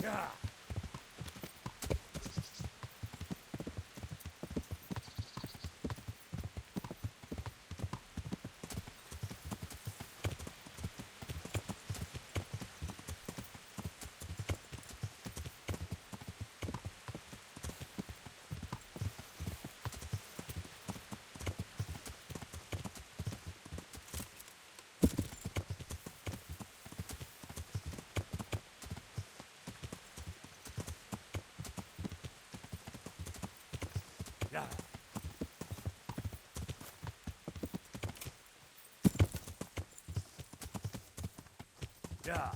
Yeah. Yeah. Yeah.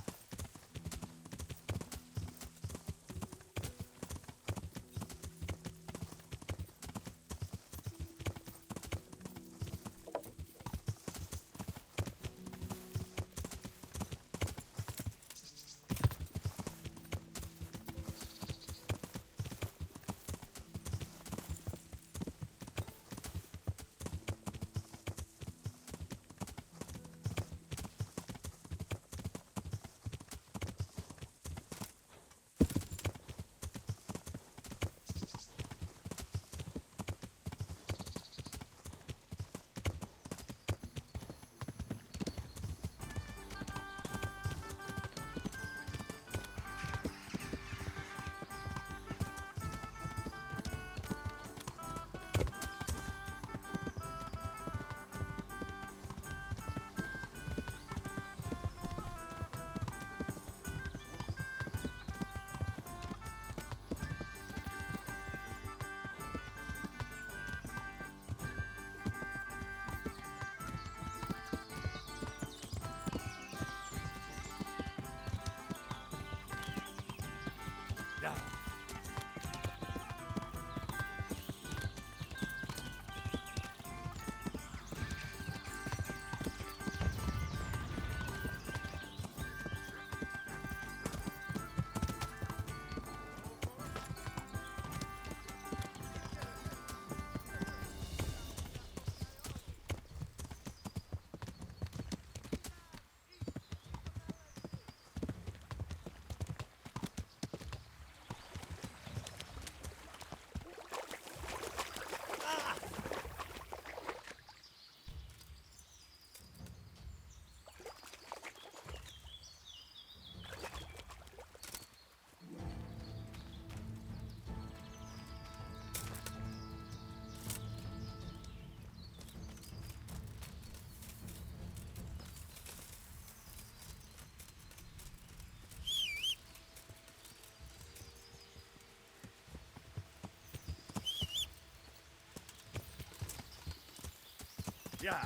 Yeah. Yeah.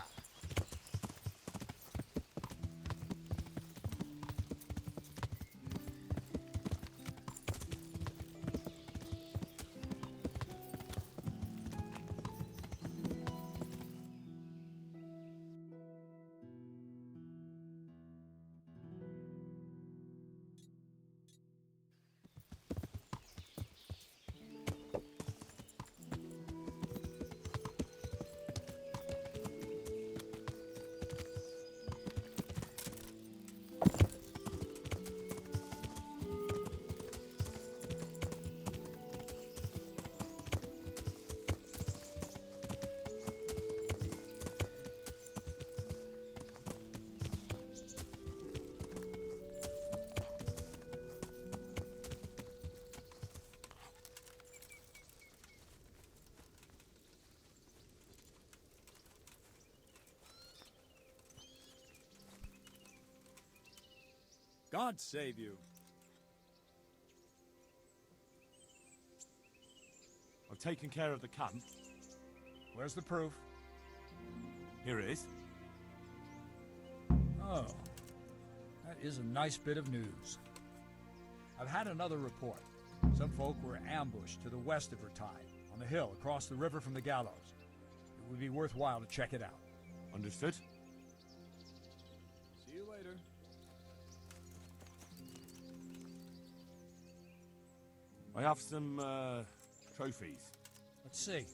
God save you. I've taken care of the camp. Where's the proof? Here it is. Oh, that is a nice bit of news. I've had another report. Some folk were ambushed to the west of Vertine, on the hill across the river from the gallows. It would be worthwhile to check it out. Understood? See you later. I have some, trophies. Let's see.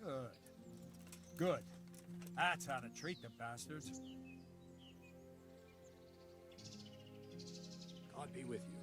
Good. Good. That's how to treat the bastards. God be with you.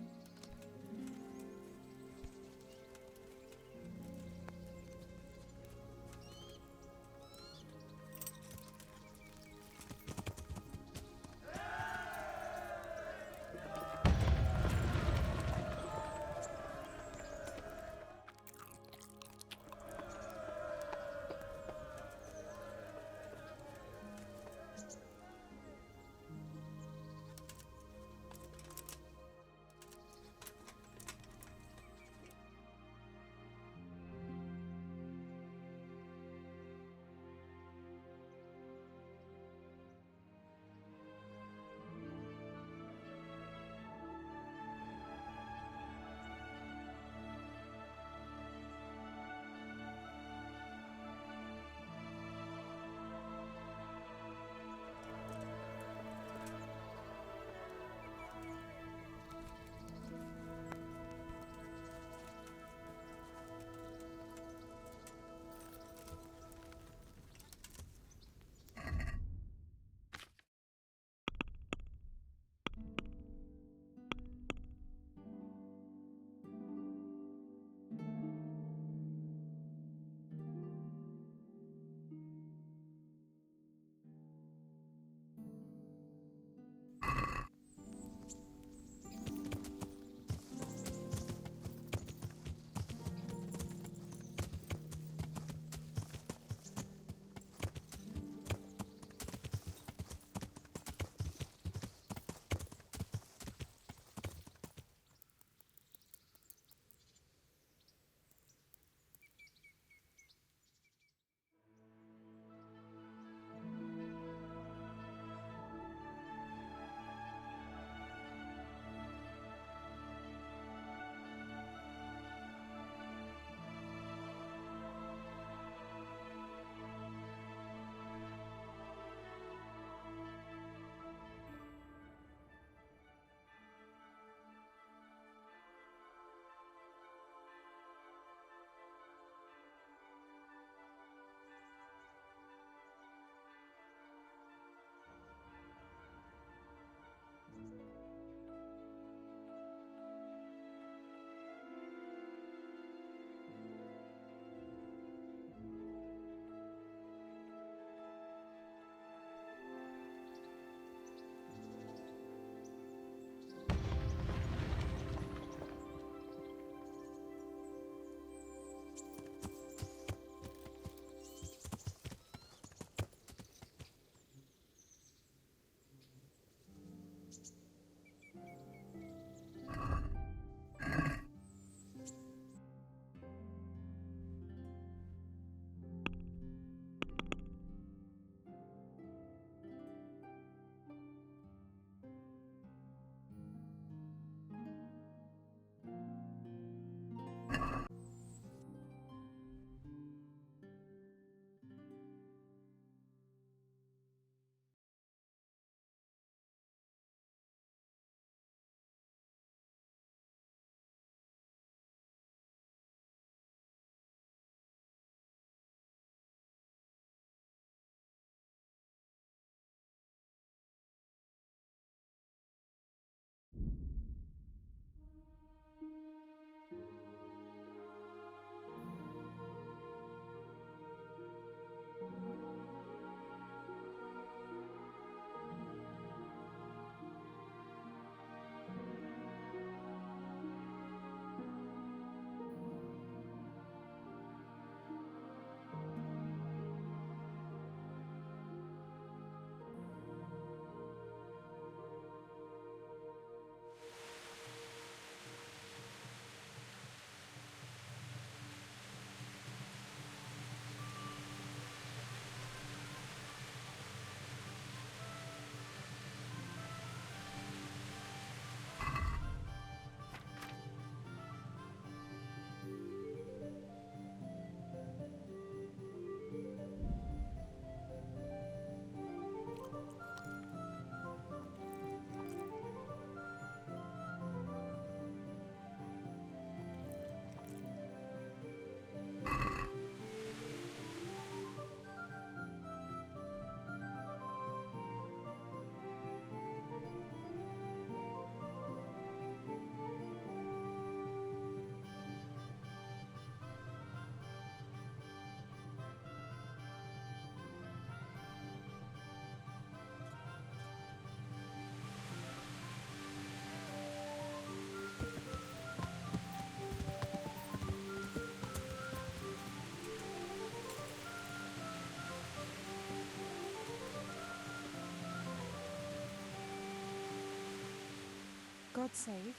God save.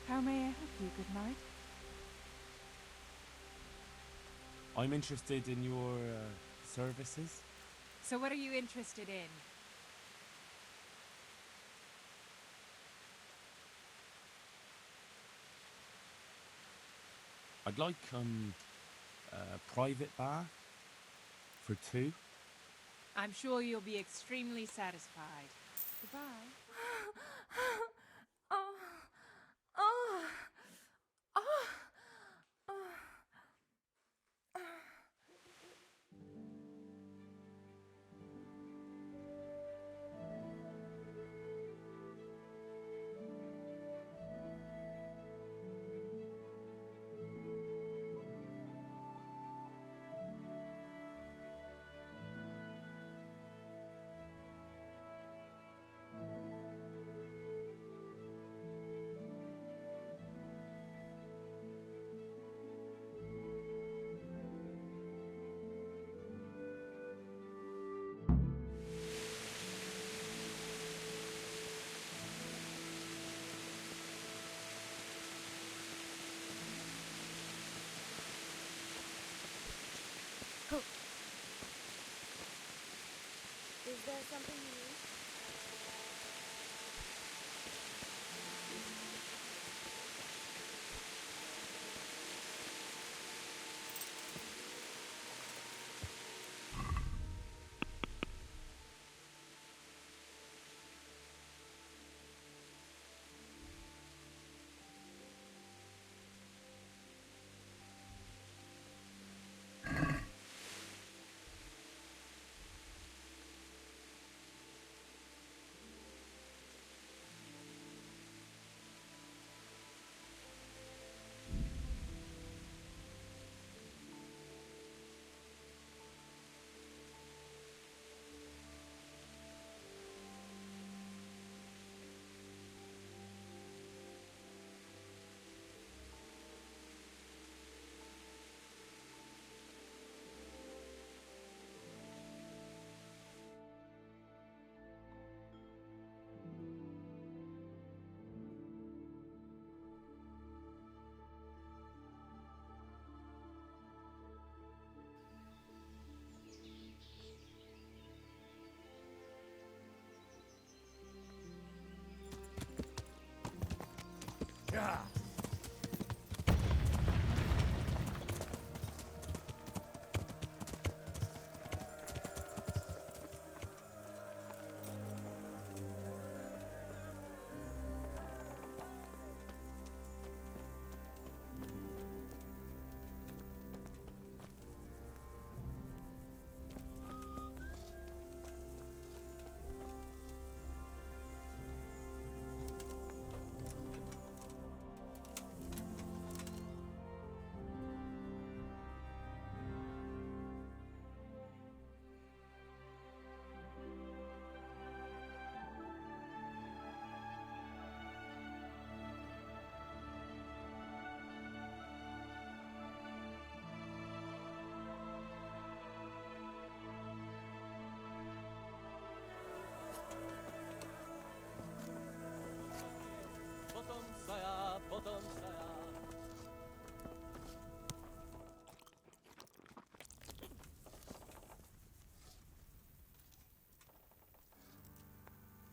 How may I help you, good knight? I'm interested in your services. So what are you interested in? I'd like a private bath for two. I'm sure you'll be extremely satisfied. Goodbye. Oh, oh, oh, oh. Is there something you need? Yeah.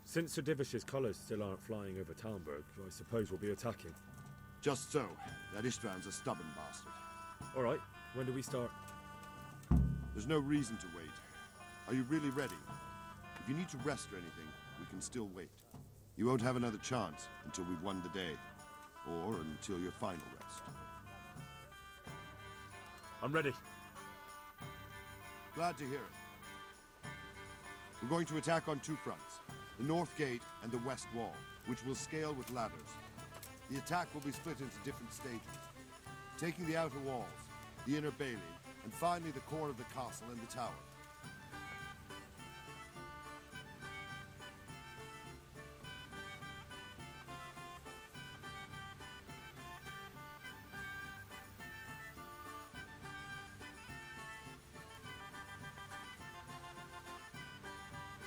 Since Sir Divish's colours still aren't flying over Talmberg, I suppose we'll be attacking. Just so. That István's a stubborn bastard. All right, when do we start? There's no reason to wait. Are you really ready? If you need to rest or anything, we can still wait. You won't have another chance until we've won the day. Or until your final rest. I'm ready. Glad to hear it. We're going to attack on two fronts. The North Gate and the West Wall, which will scale with ladders. The attack will be split into different stages. Taking the outer walls, the inner bailey, and finally the core of the castle and the tower.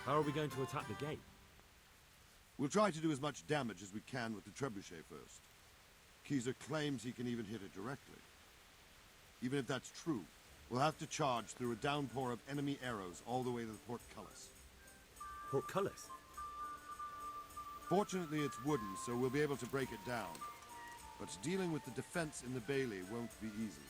How are we going to attack the gate? We'll try to do as much damage as we can with the trebuchet first. Keezer claims he can even hit it directly. Even if that's true, we'll have to charge through a downpour of enemy arrows all the way to the portcullis. Portcullis? Fortunately, it's wooden, so we'll be able to break it down. But dealing with the defense in the bailey won't be easy.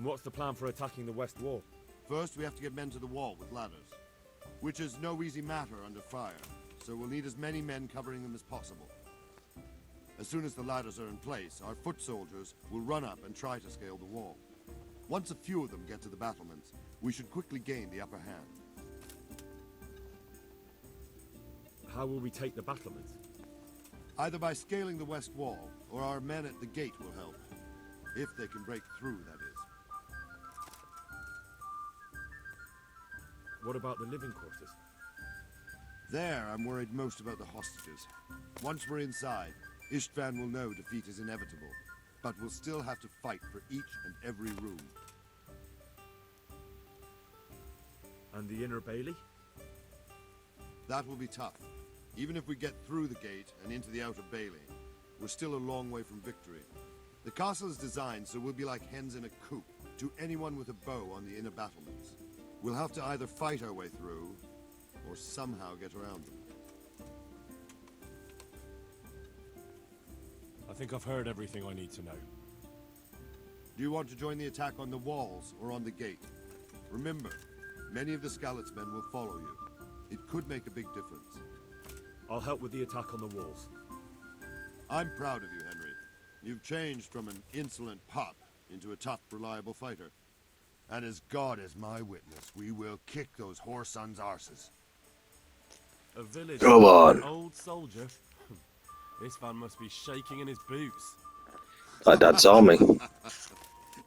And what's the plan for attacking the west wall? First, we have to get men to the wall with ladders, which is no easy matter under fire, so we'll need as many men covering them as possible. As soon as the ladders are in place, our foot soldiers will run up and try to scale the wall. Once a few of them get to the battlements, we should quickly gain the upper hand. How will we take the battlements? Either by scaling the west wall, or our men at the gate will help. If they can break through, that is. What about the living quarters? There, I'm worried most about the hostages. Once we're inside, Istvan will know defeat is inevitable, but we'll still have to fight for each and every room. And the inner bailey? That will be tough. Even if we get through the gate and into the outer bailey, we're still a long way from victory. The castle is designed so we'll be like hens in a coop to anyone with a bow on the inner battlements. We'll have to either fight our way through, or somehow get around them. I think I've heard everything I need to know. Do you want to join the attack on the walls or on the gate? Remember, many of the Skalitz men will follow you. It could make a big difference. I'll help with the attack on the walls. I'm proud of you, Henry. You've changed from an insolent pup into a tough, reliable fighter. And as God is my witness, we will kick those whore sons' arses. A village Go on. an old soldier? This man must be shaking in his boots. My dad saw me.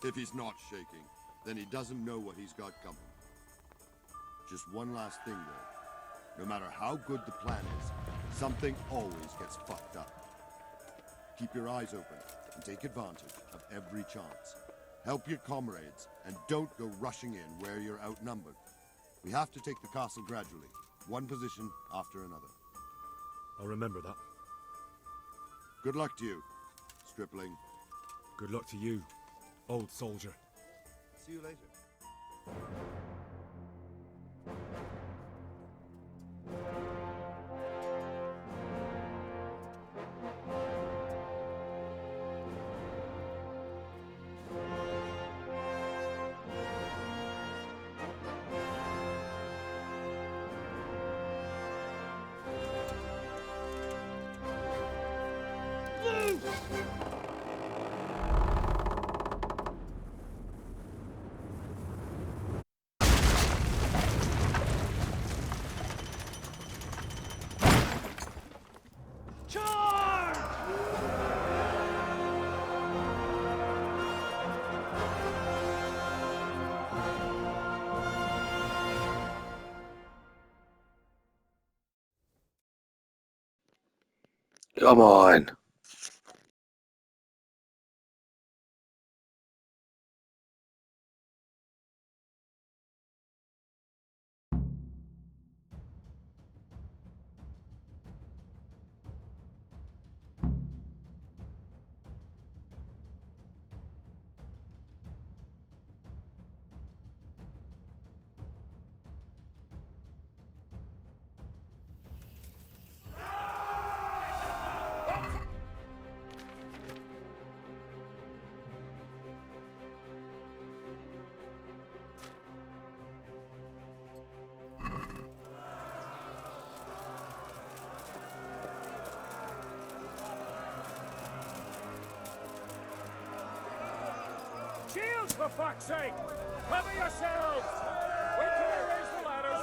If he's not shaking, then he doesn't know what he's got coming. Just one last thing, though. No matter how good the plan is, something always gets fucked up. Keep your eyes open and take advantage of every chance. Help your comrades, and don't go rushing in where you're outnumbered. We have to take the castle gradually, one position after another. I'll remember that. Good luck to you, stripling. Good luck to you, old soldier. See you later. Charge! Come on. Shields, for fuck's sake! Cover yourselves! Wait till I raise the ladders!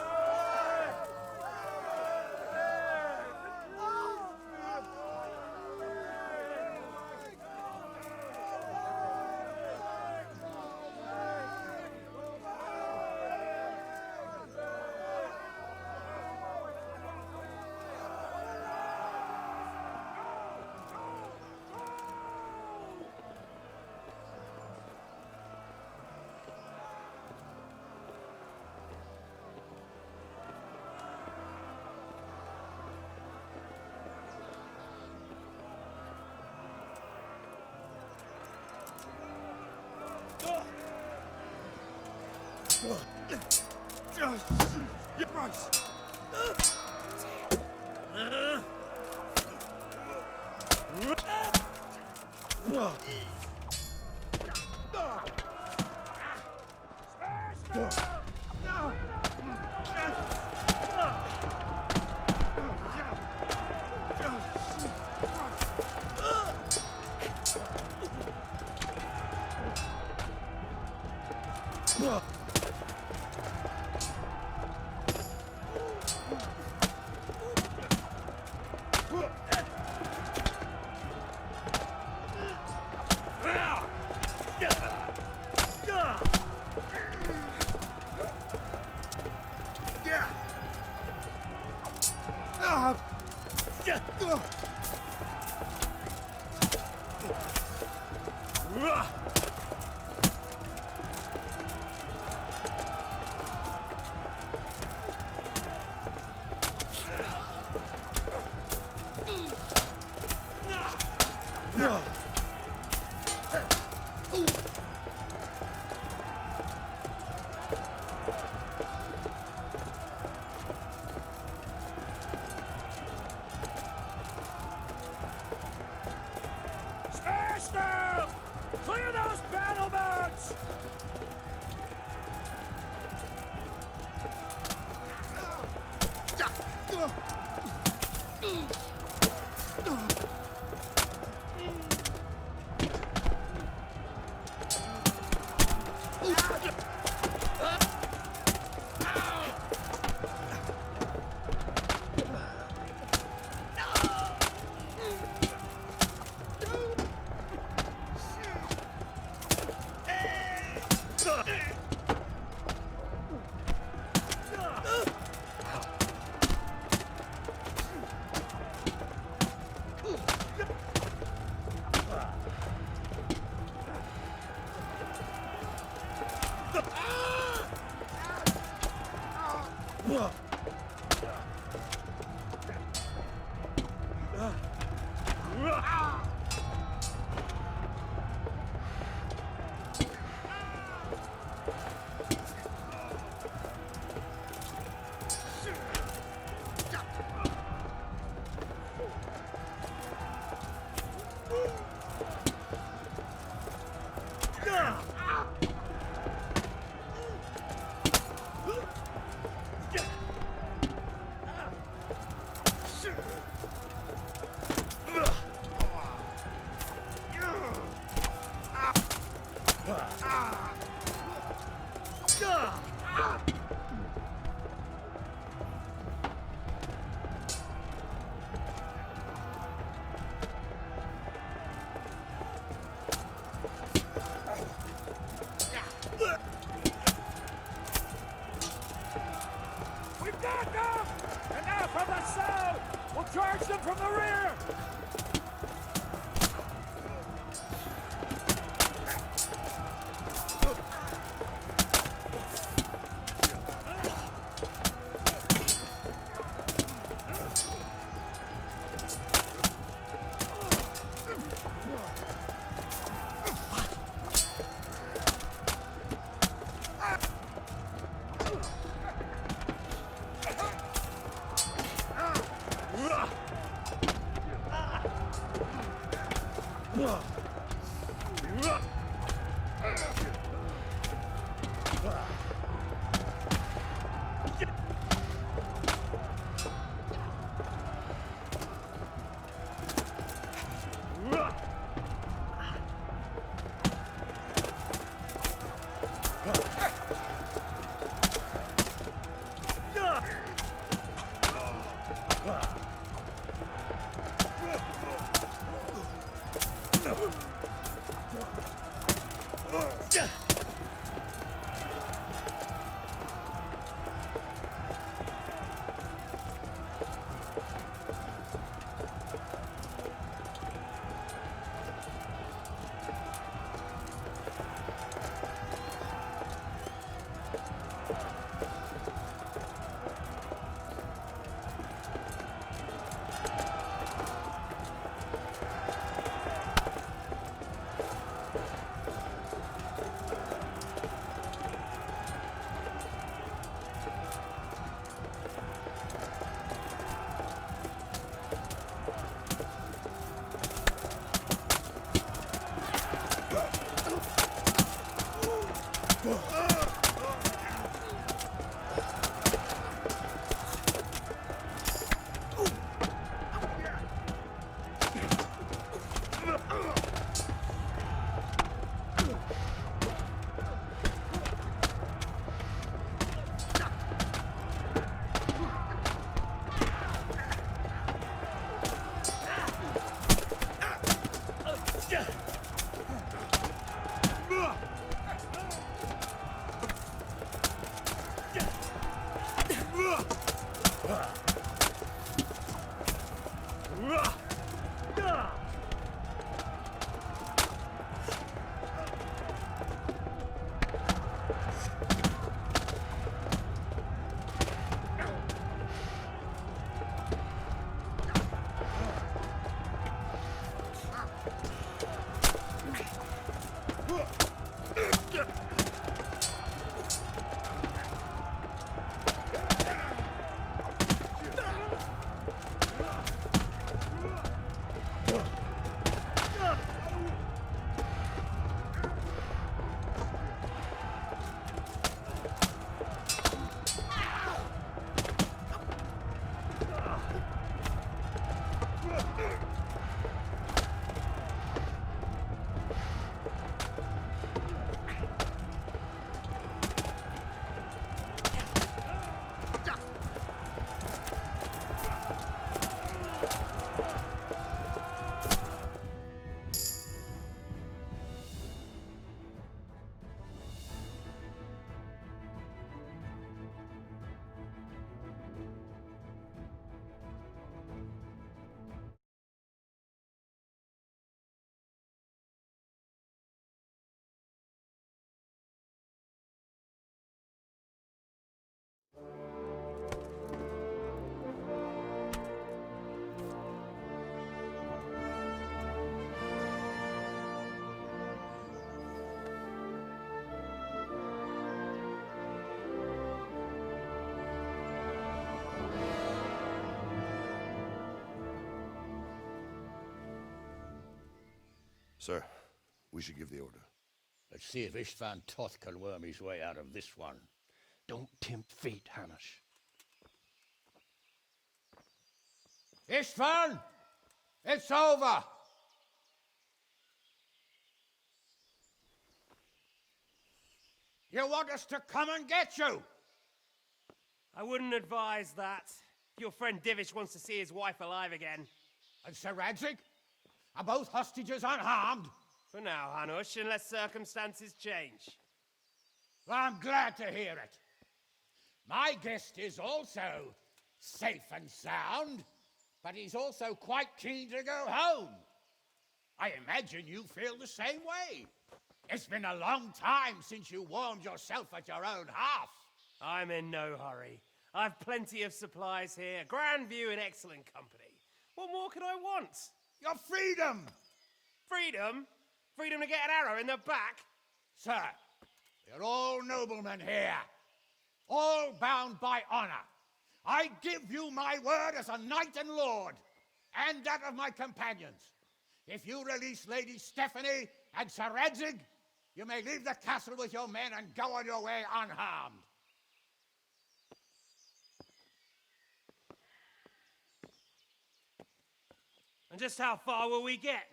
Clear those battlements! We've got them! And now from the south! We'll charge them from the rear! Sir, we should give the order. Let's see if Istvan Toth can worm his way out of this one. Don't tempt fate, Hamish. Istvan! It's over! You want us to come and get you? I wouldn't advise that. Your friend Divish wants to see his wife alive again. And Sir Radzig? Are both hostages unharmed? For now, Hanush, unless circumstances change. Well, I'm glad to hear it. My guest is also safe and sound. but he's also quite keen to go home. I imagine you feel the same way. It's been a long time since you warmed yourself at your own hearth. I'm in no hurry. I've plenty of supplies here, grand view and excellent company. What more could I want? Your freedom! Freedom? Freedom to get an arrow in the back? Sir, you're all noblemen here, all bound by honor. I give you my word as a knight and lord, and that of my companions. If you release Lady Stephanie and Sir Radzig, you may leave the castle with your men and go on your way unharmed. And just how far will we get?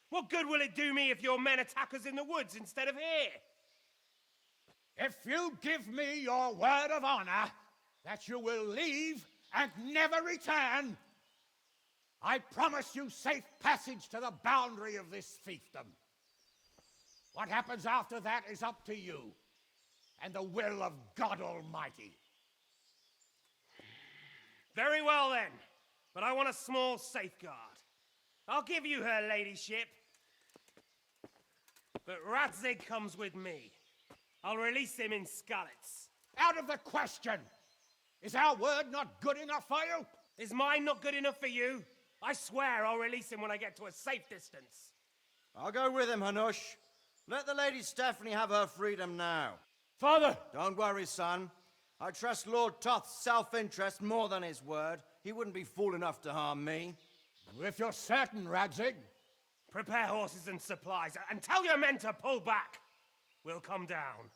What good will it do me if your men attack us in the woods instead of here? If you give me your word of honor that you will leave and never return, I promise you safe passage to the boundary of this fiefdom. What happens after that is up to you and the will of God Almighty. Very well then, but I want a small safeguard. I'll give you her ladyship, but Radzig comes with me. I'll release him in Skalitz. Out of the question! Is our word not good enough for you? Is mine not good enough for you? I swear I'll release him when I get to a safe distance. I'll go with him, Hanush. Let the Lady Stephanie have her freedom now. Father! Don't worry, son. I trust Lord Toth's self-interest more than his word. He wouldn't be fool enough to harm me. If you're certain, Radzig. Prepare horses and supplies, and tell your men to pull back. We'll come down.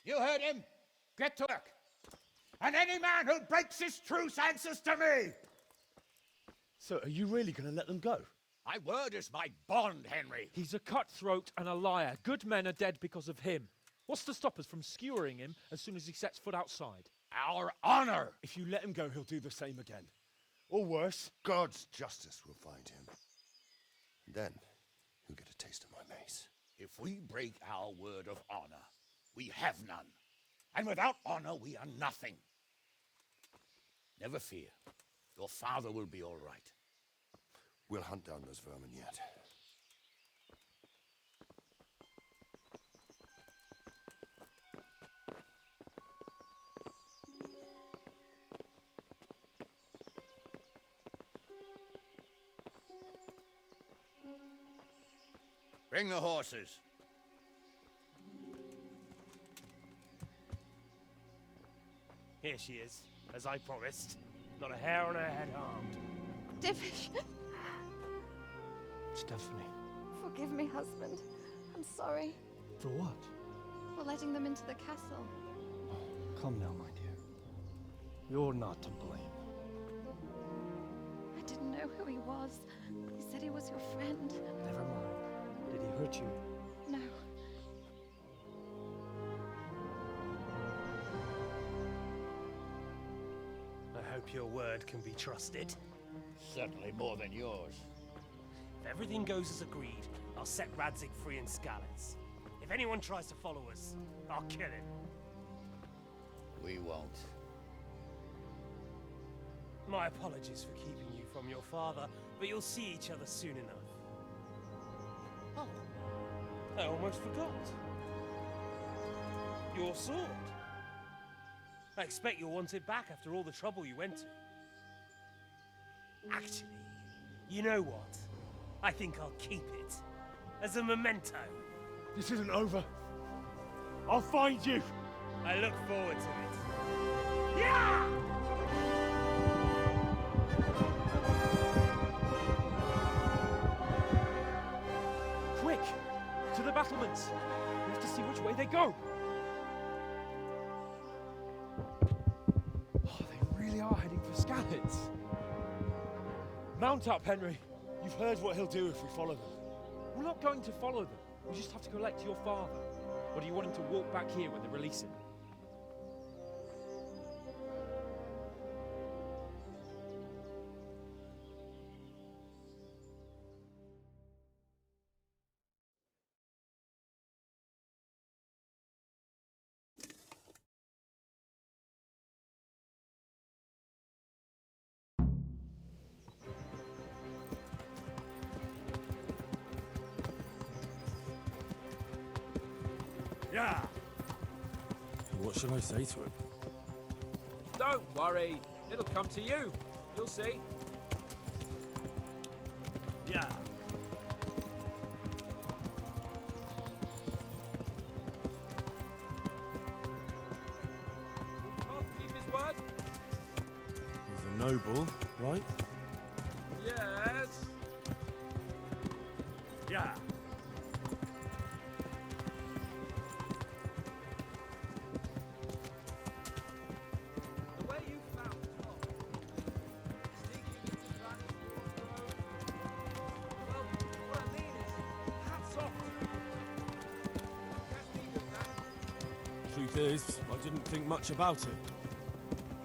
You heard him. Get to work. And any man who breaks his truce answers to me. So are you really going to let them go? My word is my bond, Henry. He's a cutthroat and a liar. Good men are dead because of him. What's to stop us from skewering him as soon as he sets foot outside? Our honor. If you let him go, he'll do the same again. Or worse. God's justice will find him. And then he'll get a taste of my mace. If we break our word of honor, we have none. And without honor, we are nothing. Never fear. Your father will be all right. We'll hunt down those vermin yet. Bring the horses. Here she is, as I promised. Not a hair on her head harmed. Divish, Stephanie. forgive me, husband. I'm sorry For what? for letting them into the castle. Come now, my dear. You're not to blame. I didn't know who he was. He said he was your friend. Never mind. Did he hurt you? No. I hope your word can be trusted. Certainly more than yours. If everything goes as agreed, I'll set Radzig free in Skalitz. If anyone tries to follow us, I'll kill him. We won't. My apologies for keeping you from your father, but you'll see each other soon enough. Oh, I almost forgot. Your sword. I expect you'll want it back after all the trouble you went to. Actually, you know what? I think I'll keep it. As a memento. This isn't over. I'll find you. I look forward to it. Yeah! Quick! To the battlements! We have to see which way they go! Oh, they really are heading for Skalitz. Mount up, Henry. You've heard what he'll do if we follow them. We're not going to follow them. We just have to collect your father. Or do you want him to walk back here when they release him? should I say to him? Don't worry. It'll come to you. You'll see. Yeah. Can't keep his word? He's a noble, right? Yes. Yeah. The way you found Tom, sneaking into Blackpool, well, what I mean is, hats off to you. Can't think of that. Truth is, I didn't think much about it.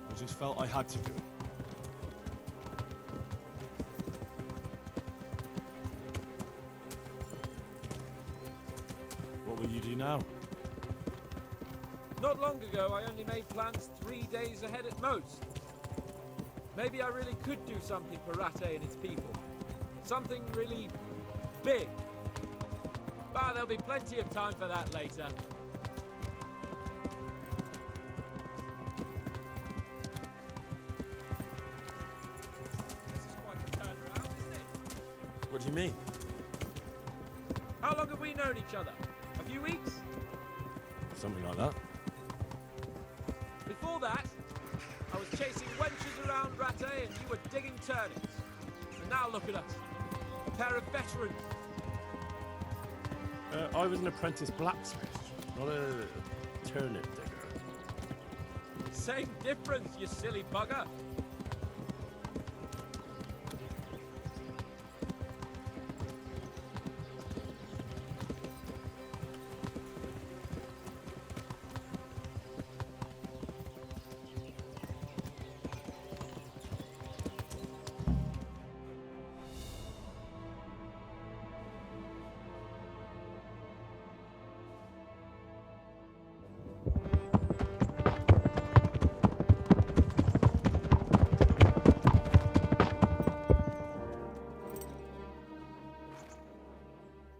I just felt I had to do it. What will you do now? Not long ago, I only made plans 3 days ahead at most. Maybe I really could do something for Rattay and its people. Something really big. But there'll be plenty of time for that later. This is quite a turnaround, isn't it? What do you mean? How long have we known each other? A few weeks? Something like that. Before that, I was chasing wenches around Rattay and you were digging turnips. And now look at us. A pair of veterans. I was an apprentice blacksmith, not a turnip digger. Same difference, you silly bugger.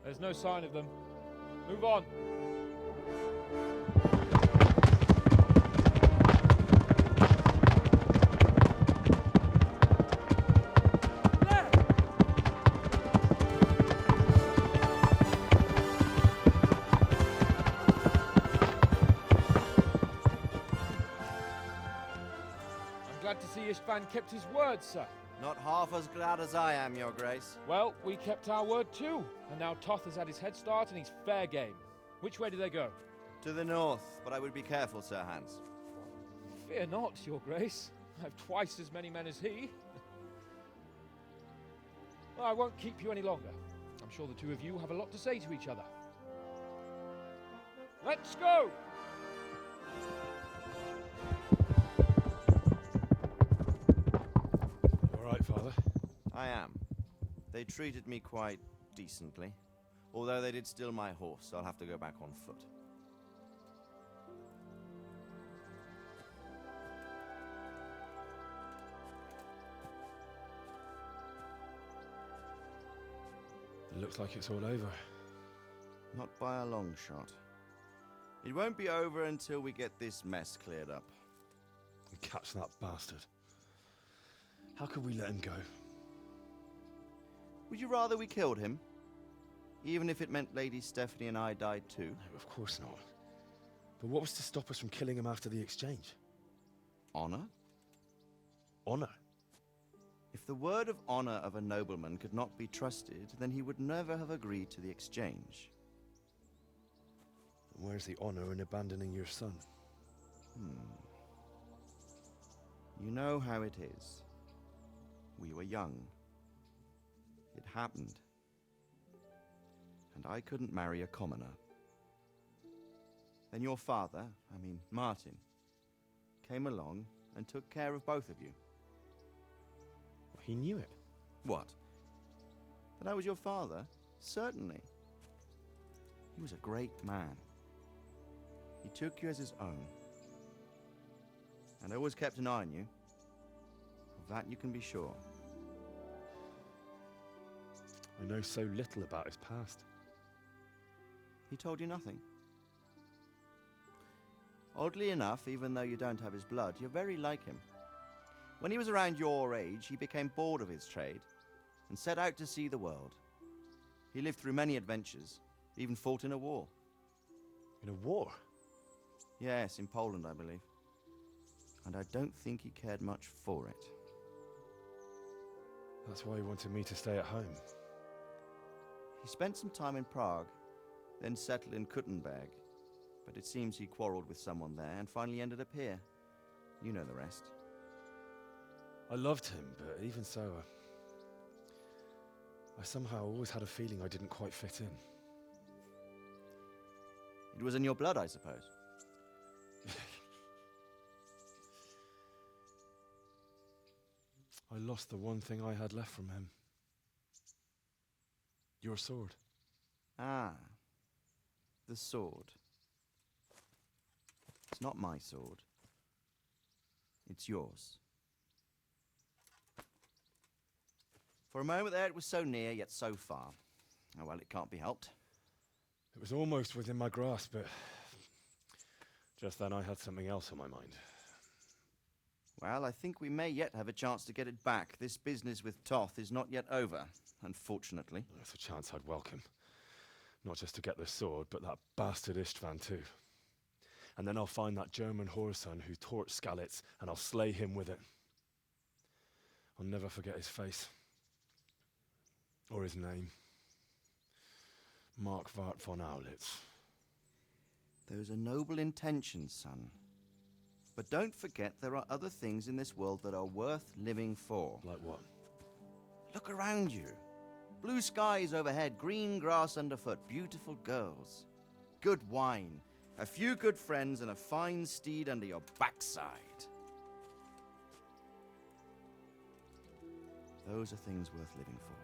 There's no sign of them. Move on. I'm glad to see Ishvan kept his word, sir. Not half as glad as I am, Your Grace. Well, we kept our word too. And now Toth has had his head start and he's fair game. Which way do they go? To the north, but I would be careful, Sir Hans. Fear not, Your Grace. I have twice as many men as he. Well, I won't keep you any longer. I'm sure the two of you have a lot to say to each other. Let's go! All right, Father. I am. They treated me quite decently. Although they did steal my horse, so I'll have to go back on foot. It looks like it's all over. Not by a long shot. It won't be over until we get this mess cleared up. And catch that bastard. How could we let him go? Would you rather we killed him? Even if it meant Lady Stephanie and I died too? No, of course not. But what was to stop us from killing him after the exchange? Honor? Honor? If the word of honor of a nobleman could not be trusted, then he would never have agreed to the exchange. Where's the honor in abandoning your son? You know how it is. We were young. It happened. And I couldn't marry a commoner. Then your father, Martin, came along and took care of both of you. He knew it. What? That I was your father? Certainly. He was a great man. He took you as his own. And always kept an eye on you. Of that you can be sure. I know so little about his past. He told you nothing? Oddly enough, even though you don't have his blood, you're very like him. When he was around your age, he became bored of his trade and set out to see the world. He lived through many adventures, even fought in a war. In a war? Yes, in Poland, I believe. And I don't think he cared much for it. That's why he wanted me to stay at home. He spent some time in Prague, then settled in Kuttenberg. But it seems he quarreled with someone there and finally ended up here. You know the rest. I loved him, but even so, I somehow always had a feeling I didn't quite fit in. It was in your blood, I suppose. I lost the one thing I had left from him. Your sword. Ah, the sword. It's not my sword. It's yours. For a moment there, it was so near, yet so far. Oh, well, it can't be helped. It was almost within my grasp, but just then I had something else on my mind. Well, I think we may yet have a chance to get it back. This business with Toth is not yet over, unfortunately. That's a chance I'd welcome. Not just to get the sword, but that bastard Istvan too. And then I'll find that German whoreson who torched Skalitz, and I'll slay him with it. I'll never forget his face. Or his name. Marquardt von Aulitz. Those are noble intentions, son. But don't forget there are other things in this world that are worth living for. Like what? Look around you. Blue skies overhead, green grass underfoot, beautiful girls. Good wine, a few good friends, and a fine steed under your backside. Those are things worth living for.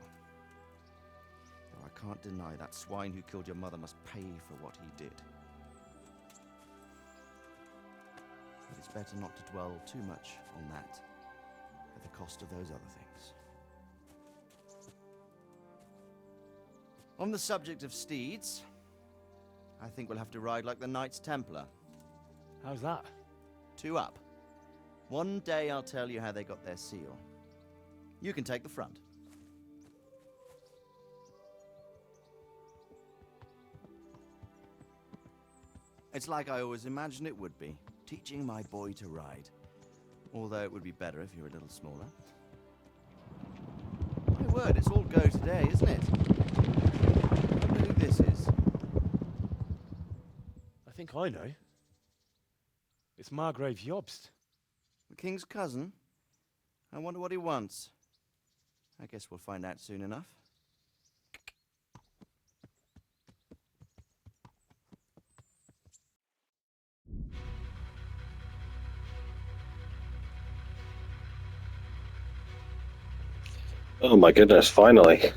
Though I can't deny that swine who killed your mother must pay for what he did. But it's better not to dwell too much on that at the cost of those other things. On the subject of steeds, I think we'll have to ride like the Knights Templar. How's that? 2 up. One day I'll tell you how they got their seal. You can take the front. It's like I always imagined it would be, teaching my boy to ride. Although it would be better if you were a little smaller. My word, it's all go today, isn't it? I wonder who this is. I think I know. It's Margrave Jobst. The king's cousin? I wonder what he wants. I guess we'll find out soon enough. Oh my goodness, finally.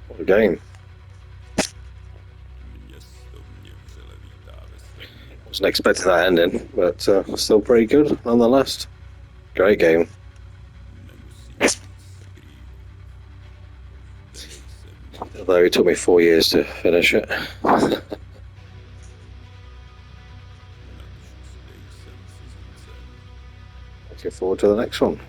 What a game. Wasn't expecting that ending, but still pretty good nonetheless. Great game. Although it took me 4 years to finish it. Looking forward to the next one.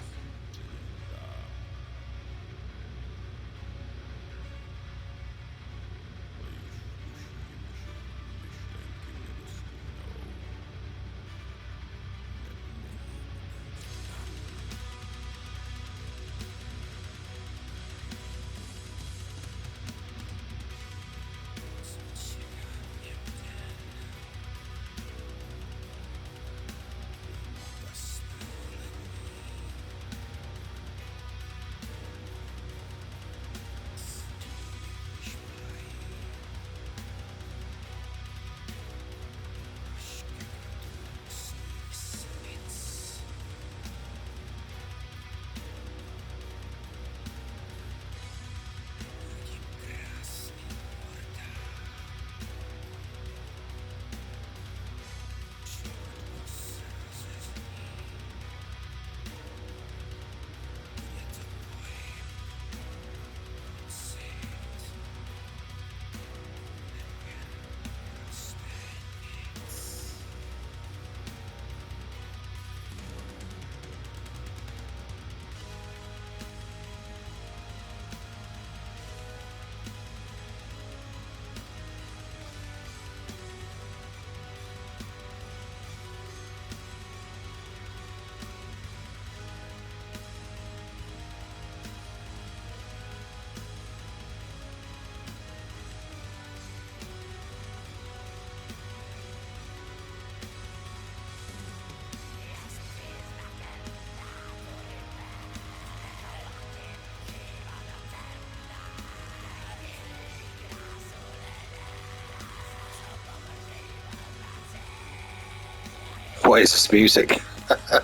What is this music? I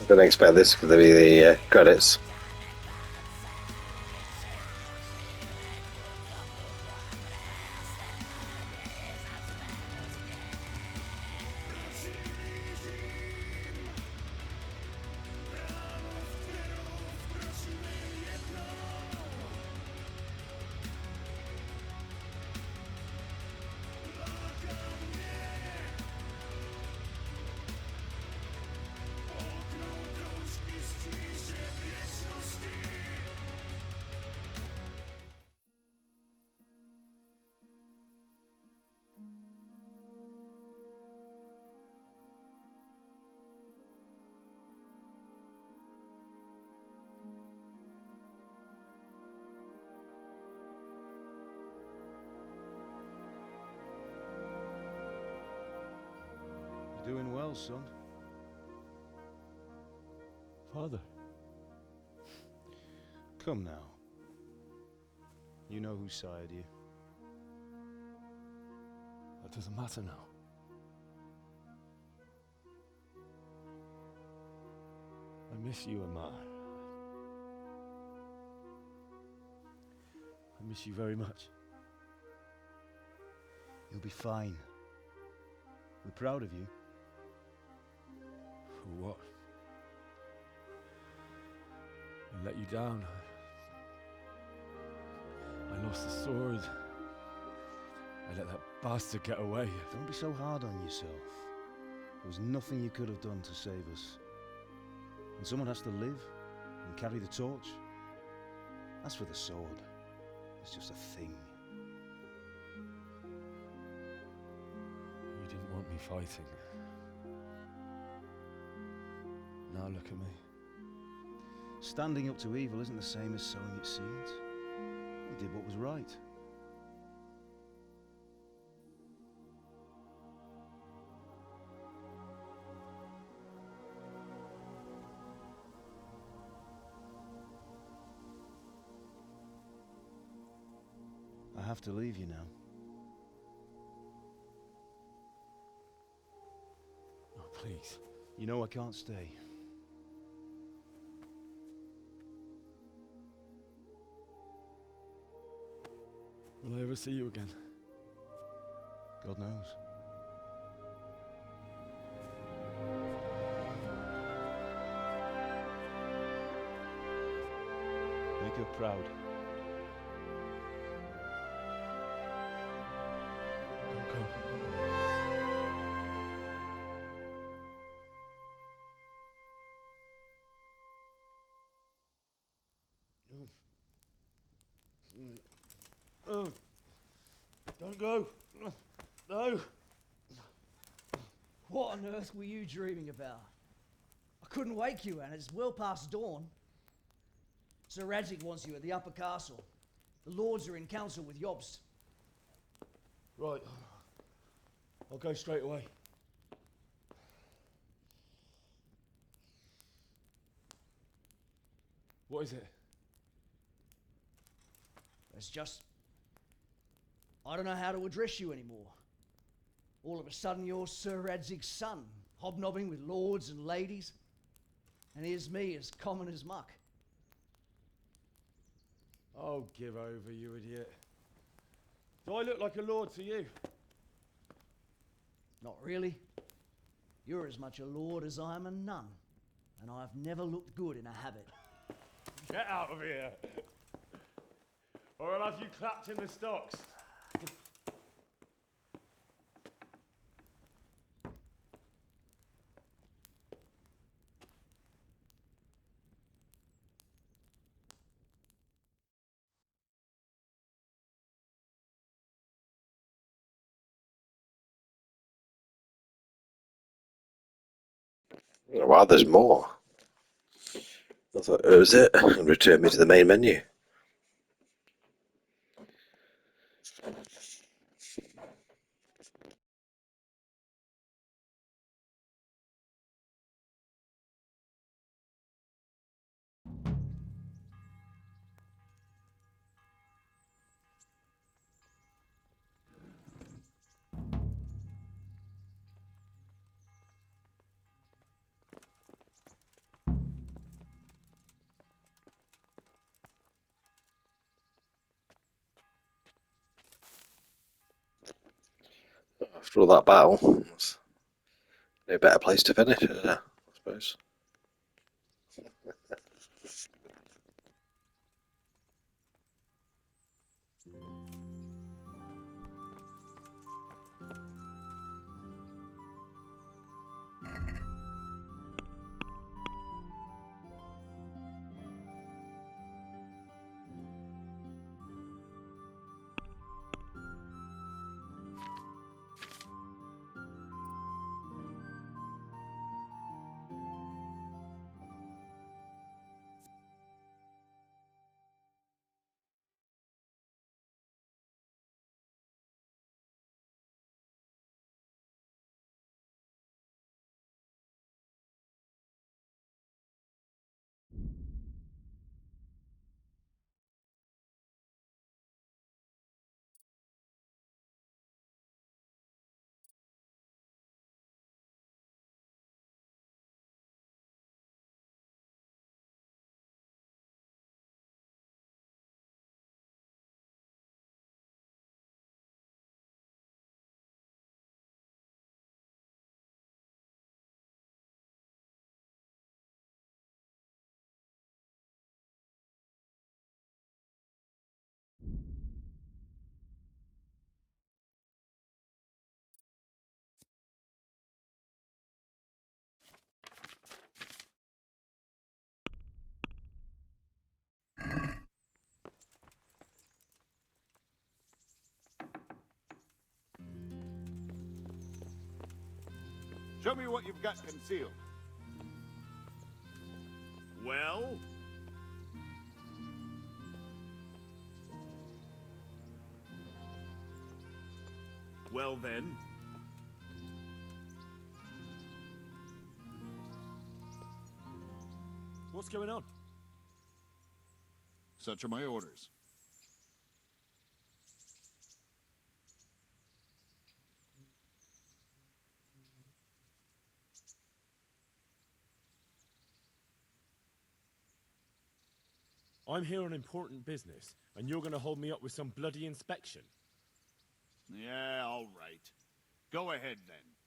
didn't expect this to be the credits. You're doing well, son. Father. Come now. You know who sired you. That doesn't matter now. I miss you, Amar. I miss you very much. You'll be fine. We're proud of you. For what? I let you down. I lost the sword. I let that bastard get away. Don't be so hard on yourself. There was nothing you could have done to save us. And someone has to live and carry the torch. As for the sword, it's just a thing. You didn't want me fighting. Now look at me. Standing up to evil isn't the same as sowing its seeds. You did what was right. I have to leave you now. Oh, please. You know I can't stay. Will I ever see you again? God knows. Make her proud. Don't go. Oh, don't go. No. What on earth were you dreaming about? I couldn't wake you, and it's well past dawn. Sir Radzik wants you at the upper castle. The lords are in council with Jobst. Right. I'll go straight away. What is it? It's just... I don't know how to address you anymore. All of a sudden you're Sir Radzig's son, hobnobbing with lords and ladies. And here's me, as common as muck. Oh, give over, you idiot. Do I look like a lord to you? Not really. You're as much a lord as I am a nun. And I've never looked good in a habit. Get out of here! Or I'll have you clapped in the stocks. Wow, there's more. I thought it was it, and returned me to the main menu. After all that battle, it's no better place to finish it, I suppose. Show me what you've got concealed. Well? Well then. What's going on? Such are my orders. I'm here on important business, and you're going to hold me up with some bloody inspection. Yeah, all right. Go ahead then.